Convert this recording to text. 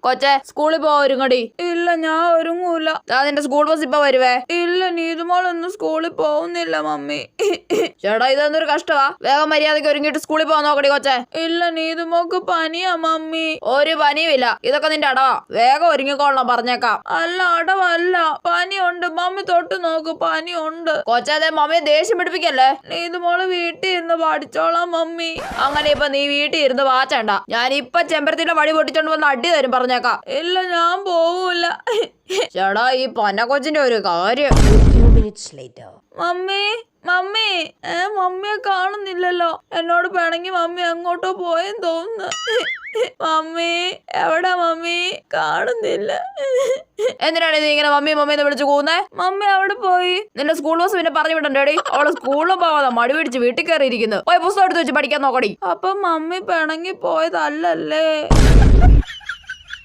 കൊച്ചെ സ്കൂളിൽ പോവാ ഒരുങ്ങടി. ഇല്ല ഞാൻ ഒരുങ്ങൂല. നിന്റെ സ്കൂൾ ബസ് ഇപ്പൊ വരുവേ? ഇല്ല നീതുമോളൊന്നും സ്കൂളിൽ പോകുന്നില്ല മമ്മി. ചേട്ടാ ഇതൊന്നൊരു കഷ്ടമാ. വേഗം മര്യാദയ്ക്ക് ഒരുങ്ങിട്ട് സ്കൂളിൽ പോകാൻ നോക്കടി കൊച്ചെ. ഇല്ല നീതുമോക്ക് പനിയാ മമ്മി. ഒരു പനിയുമില്ല, ഇതൊക്കെ നിന്റെ അടവാ. വേഗം ഒരുങ്ങിക്കോളണം പറഞ്ഞേക്കാം. അല്ല അടവല്ല, പനിയുണ്ട് മമ്മി, തൊട്ട് നോക്ക് പനിയുണ്ട്. കൊച്ചെ അതെ മമ്മിയെ ദേഷ്യം പിടിപ്പിക്കല്ലേ. നീതുമോള് വീട്ടിൽ ഇരുന്ന് പഠിച്ചോളാം മമ്മി. അങ്ങനെ ഇപ്പൊ നീ വീട്ടിൽ ഇരുന്ന് വാച്ചണ്ട. ഞാൻ ഇപ്പൊ ചെമ്പരത്തിന്റെ വടി പൊട്ടിച്ചോണ്ട് വന്ന് അടി തരും പറഞ്ഞേക്കാം. ഇല്ല ഞാൻ പോവൂല. ചേട്ടാ ഈ പൊന്ന കൊച്ചിന്റെ ഒരു കാര്യം. മമ്മി മമ്മി മമ്മിയെ കാണുന്നില്ലല്ലോ. എന്നോട് പിണങ്ങി മമ്മി എങ്ങോട്ടോ പോയെന്ന് തോന്നുന്നു. മമ്മി എവിടെ മമ്മി? കാണുന്നില്ല. എന്തിനാണ് നീ ഇങ്ങനെ മമ്മി മമ്മി എന്ന് വിളിച്ചു കൂന്നേ? മമ്മി അവിടെ പോയി. നിന്റെ സ്കൂൾ ബസ് പിന്നെ പറഞ്ഞു വിടണ്ടേടി. അവള് സ്കൂളിലും പോവാതെ മടി പിടിച്ച് വീട്ടിൽ കയറിയിരിക്കുന്നു. പോയി പുസ്തകം എടുത്ത് വെച്ച് പഠിക്കാൻ നോക്കടി. അപ്പൊ മമ്മി പിണങ്ങി പോയതല്ലേ?